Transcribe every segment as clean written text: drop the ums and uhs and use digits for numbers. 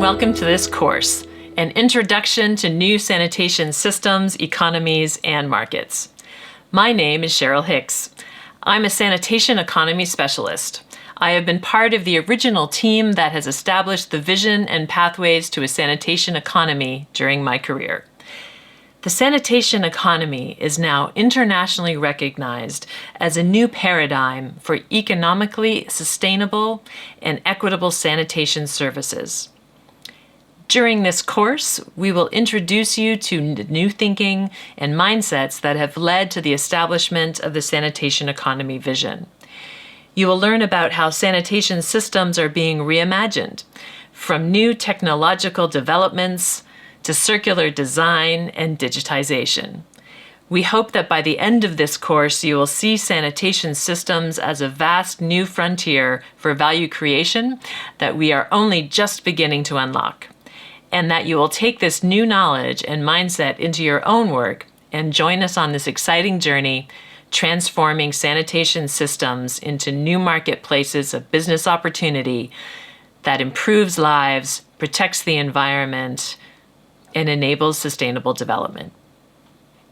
welcome to this course, an introduction to new sanitation systems, economies, and markets. My name is Cheryl Hicks. I'm a sanitation economy specialist. I have been part of the original team that has established the vision and pathways to a sanitation economy during my career. The sanitation economy is now internationally recognized as a new paradigm for economically sustainable and equitable sanitation services. During this course, we will introduce you to new thinking and mindsets that have led to the establishment of the sanitation economy vision. You will learn about how sanitation systems are being reimagined, from new technological developments to circular design and digitization. We hope that by the end of this course, you will see sanitation systems as a vast new frontier for value creation that we are only just beginning to unlock, and that you will take this new knowledge and mindset into your own work and join us on this exciting journey, transforming sanitation systems into new marketplaces of business opportunity that improves lives, protects the environment, and enables sustainable development.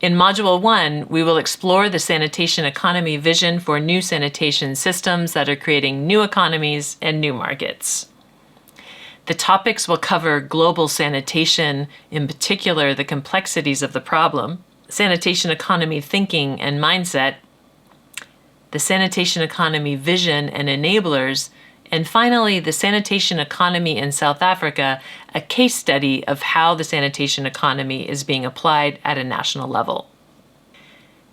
In Module 1, we will explore the sanitation economy vision for new sanitation systems that are creating new economies and new markets. The topics will cover global sanitation, in particular the complexities of the problem, sanitation economy thinking and mindset, the sanitation economy vision and enablers, and finally the sanitation economy in South Africa, a case study of how the sanitation economy is being applied at a national level.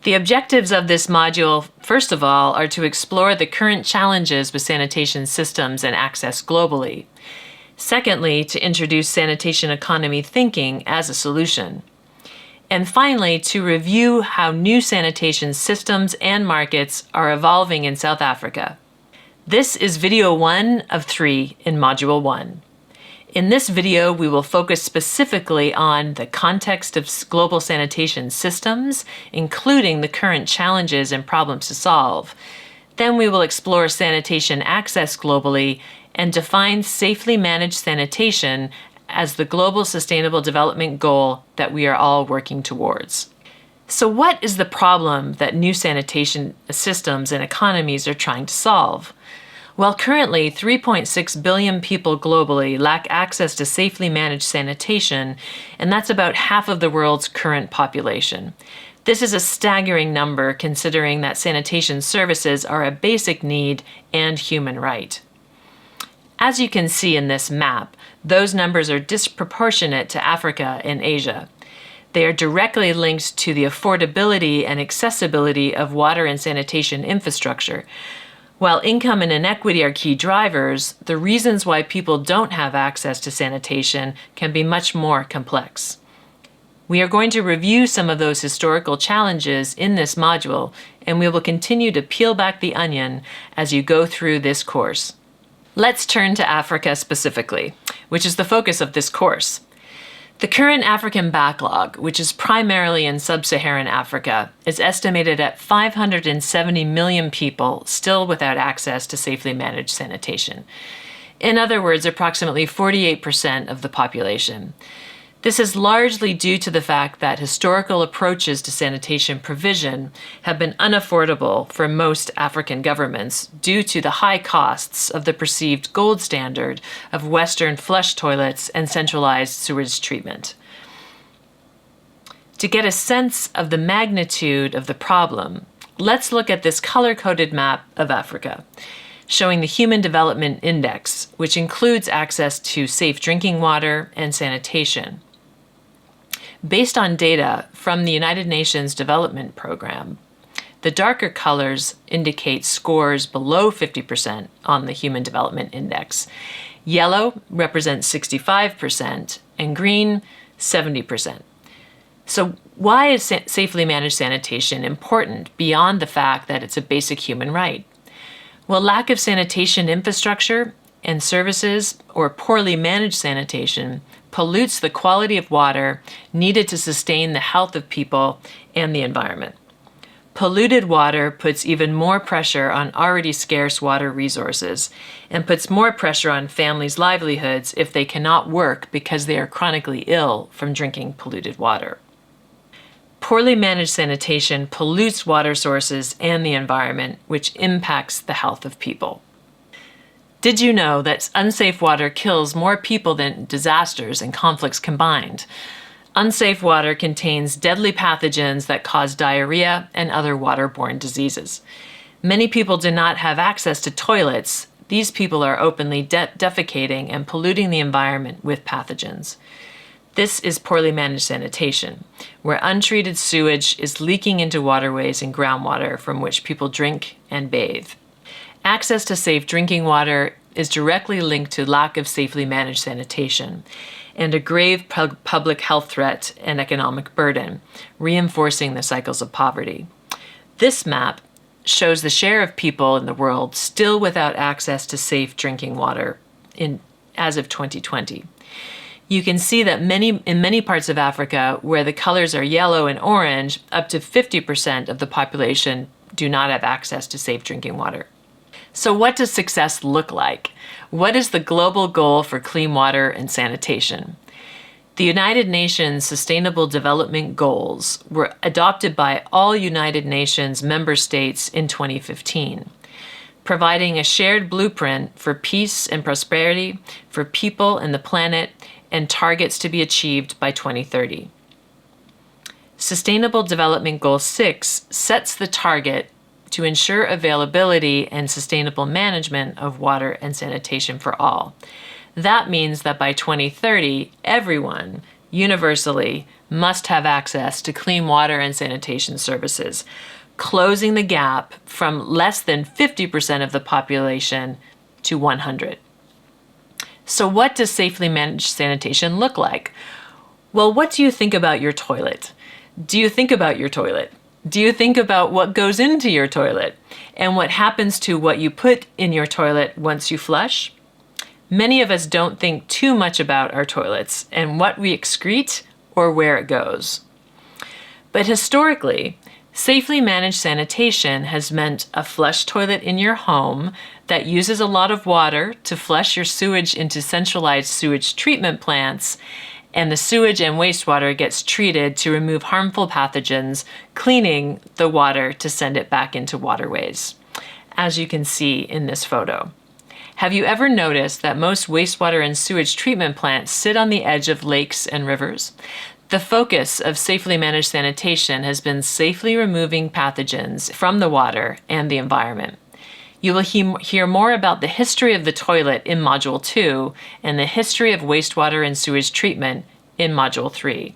The objectives of this module, first of all, are to explore the current challenges with sanitation systems and access globally. Secondly, to introduce sanitation economy thinking as a solution. And finally, to review how new sanitation systems and markets are evolving in South Africa. This is video 1 of 3 in Module 1. In this video, we will focus specifically on the context of global sanitation systems, including the current challenges and problems to solve. Then we will explore sanitation access globally and define safely managed sanitation as the global sustainable development goal that we are all working towards. So what is the problem that new sanitation systems and economies are trying to solve? Well, currently 3.6 billion people globally lack access to safely managed sanitation, and that's about half of the world's current population. This is a staggering number considering that sanitation services are a basic need and human right. As you can see in this map, those numbers are disproportionate to Africa and Asia. They are directly linked to the affordability and accessibility of water and sanitation infrastructure. While income and inequity are key drivers, the reasons why people don't have access to sanitation can be much more complex. We are going to review some of those historical challenges in this module, and we will continue to peel back the onion as you go through this course. Let's turn to Africa specifically, which is the focus of this course. The current African backlog, which is primarily in sub-Saharan Africa, is estimated at 570 million people still without access to safely managed sanitation. In other words, approximately 48% of the population. This is largely due to the fact that historical approaches to sanitation provision have been unaffordable for most African governments due to the high costs of the perceived gold standard of Western flush toilets and centralized sewage treatment. To get a sense of the magnitude of the problem, let's look at this color-coded map of Africa, showing the Human Development Index, which includes access to safe drinking water and sanitation. Based on data from the United Nations Development Program, the darker colors indicate scores below 50% on the Human Development Index. Yellow represents 65% and green 70%. So why is safely managed sanitation important beyond the fact that it's a basic human right? Well, lack of sanitation infrastructure and services or poorly managed sanitation pollutes the quality of water needed to sustain the health of people and the environment. Polluted water puts even more pressure on already scarce water resources and puts more pressure on families' livelihoods if they cannot work because they are chronically ill from drinking polluted water. Poorly managed sanitation pollutes water sources and the environment, which impacts the health of people. Did you know that unsafe water kills more people than disasters and conflicts combined? Unsafe water contains deadly pathogens that cause diarrhea and other waterborne diseases. Many people do not have access to toilets. These people are openly defecating and polluting the environment with pathogens. This is poorly managed sanitation, where untreated sewage is leaking into waterways and groundwater from which people drink and bathe. Access to safe drinking water is directly linked to lack of safely managed sanitation and a grave public health threat and economic burden, reinforcing the cycles of poverty. This map shows the share of people in the world still without access to safe drinking water as of 2020. You can see that in many parts of Africa, where the colors are yellow and orange, up to 50% of the population do not have access to safe drinking water. So what does success look like? What is the global goal for clean water and sanitation? The United Nations Sustainable Development Goals were adopted by all United Nations member states in 2015, providing a shared blueprint for peace and prosperity for people and the planet and targets to be achieved by 2030. Sustainable Development Goal 6 sets the target to ensure availability and sustainable management of water and sanitation for all. That means that by 2030, everyone, universally, must have access to clean water and sanitation services, closing the gap from less than 50% of the population to 100. So what does safely managed sanitation look like? Well, what do you think about your toilet? Do you think about your toilet? Do you think about what goes into your toilet and what happens to what you put in your toilet once you flush? Many of us don't think too much about our toilets and what we excrete or where it goes. But historically, safely managed sanitation has meant a flush toilet in your home that uses a lot of water to flush your sewage into centralized sewage treatment plants, and the sewage and wastewater gets treated to remove harmful pathogens, cleaning the water to send it back into waterways, as you can see in this photo. Have you ever noticed that most wastewater and sewage treatment plants sit on the edge of lakes and rivers? The focus of safely managed sanitation has been safely removing pathogens from the water and the environment. You will hear more about the history of the toilet in Module 2 and the history of wastewater and sewage treatment in Module 3.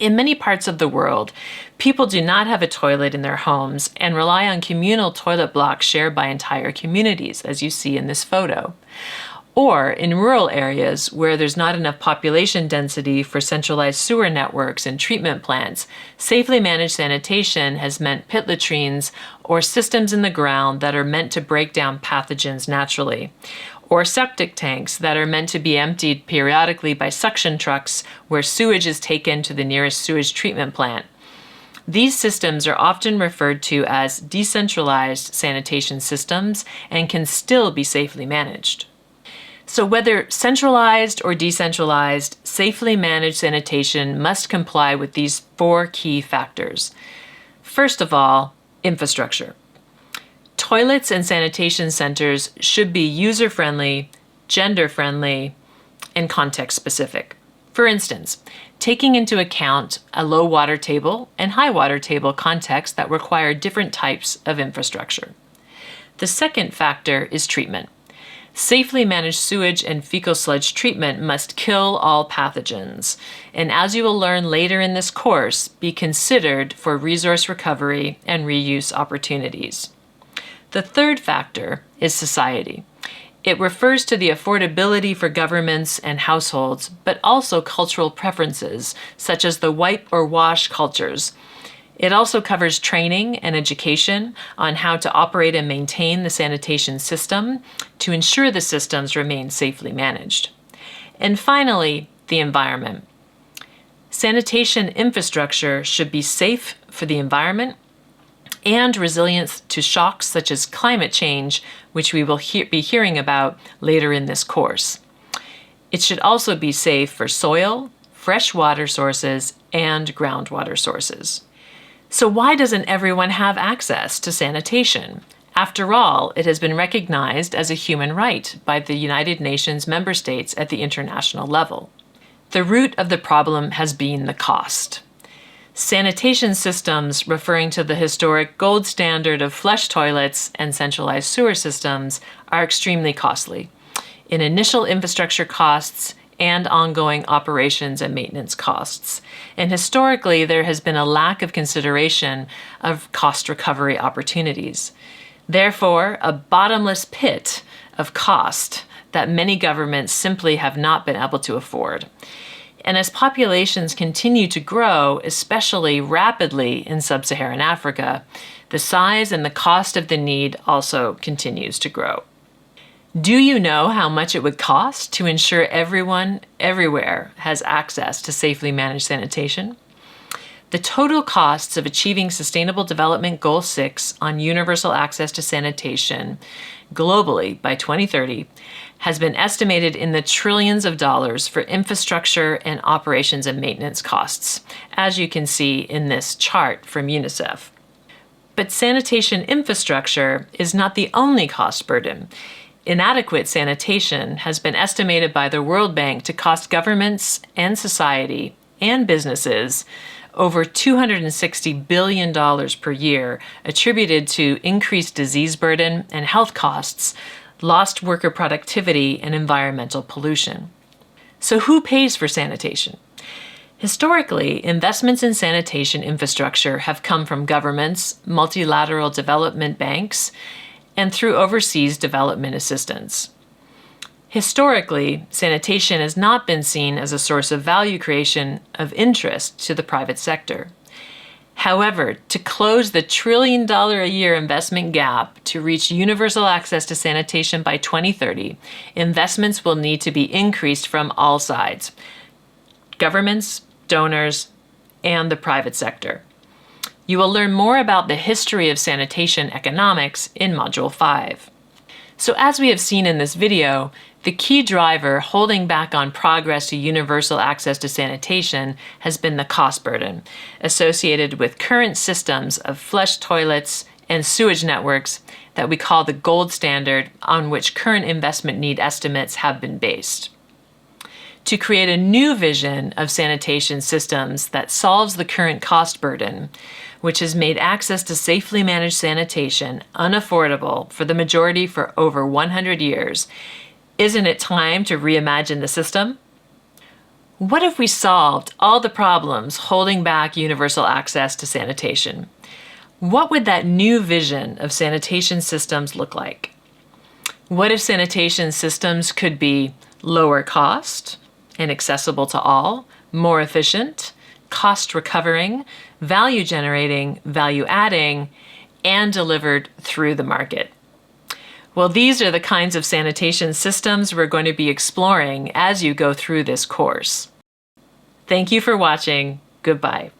In many parts of the world, people do not have a toilet in their homes and rely on communal toilet blocks shared by entire communities, as you see in this photo. Or in rural areas where there's not enough population density for centralized sewer networks and treatment plants, safely managed sanitation has meant pit latrines or systems in the ground that are meant to break down pathogens naturally, or septic tanks that are meant to be emptied periodically by suction trucks where sewage is taken to the nearest sewage treatment plant. These systems are often referred to as decentralized sanitation systems and can still be safely managed. So whether centralized or decentralized, safely managed sanitation must comply with these 4 key factors. First of all, infrastructure. Toilets and sanitation centers should be user-friendly, gender-friendly, and context-specific. For instance, taking into account a low water table and high water table context that require different types of infrastructure. The second factor is treatment. Safely managed sewage and fecal sludge treatment must kill all pathogens, and as you will learn later in this course, be considered for resource recovery and reuse opportunities. The third factor is society. It refers to the affordability for governments and households, but also cultural preferences, such as the wipe or wash cultures. It also covers training and education on how to operate and maintain the sanitation system to ensure the systems remain safely managed. And finally, the environment. Sanitation infrastructure should be safe for the environment and resilience to shocks such as climate change, which we will be hearing about later in this course. It should also be safe for soil, fresh water sources, and groundwater sources. So why doesn't everyone have access to sanitation? After all, it has been recognized as a human right by the United Nations member states at the international level. The root of the problem has been the cost. Sanitation systems, referring to the historic gold standard of flush toilets and centralized sewer systems, are extremely costly in initial infrastructure costs and ongoing operations and maintenance costs. And historically, there has been a lack of consideration of cost recovery opportunities. Therefore, a bottomless pit of cost that many governments simply have not been able to afford. And as populations continue to grow, especially rapidly in sub-Saharan Africa, the size and the cost of the need also continues to grow. Do you know how much it would cost to ensure everyone, everywhere, has access to safely managed sanitation? The total costs of achieving Sustainable Development Goal 6 on universal access to sanitation globally by 2030 has been estimated in the trillions of dollars for infrastructure and operations and maintenance costs, as you can see in this chart from UNICEF. But sanitation infrastructure is not the only cost burden. Inadequate sanitation has been estimated by the World Bank to cost governments and society and businesses over $260 billion per year, attributed to increased disease burden and health costs, lost worker productivity, and environmental pollution. So who pays for sanitation? Historically, investments in sanitation infrastructure have come from governments, multilateral development banks, and through overseas development assistance. Historically, sanitation has not been seen as a source of value creation of interest to the private sector. However, to close the $1 trillion a year investment gap to reach universal access to sanitation by 2030, investments will need to be increased from all sides: governments, donors, and the private sector. You will learn more about the history of sanitation economics in Module 5. So as we have seen in this video, the key driver holding back on progress to universal access to sanitation has been the cost burden associated with current systems of flush toilets and sewage networks that we call the gold standard, on which current investment need estimates have been based. To create a new vision of sanitation systems that solves the current cost burden, which has made access to safely managed sanitation unaffordable for the majority for over 100 years, isn't it time to reimagine the system? What if we solved all the problems holding back universal access to sanitation? What would that new vision of sanitation systems look like? What if sanitation systems could be lower cost and accessible to all, more efficient, cost recovering, value generating, value adding, and delivered through the market? Well, these are the kinds of sanitation systems we're going to be exploring as you go through this course. Thank you for watching. Goodbye.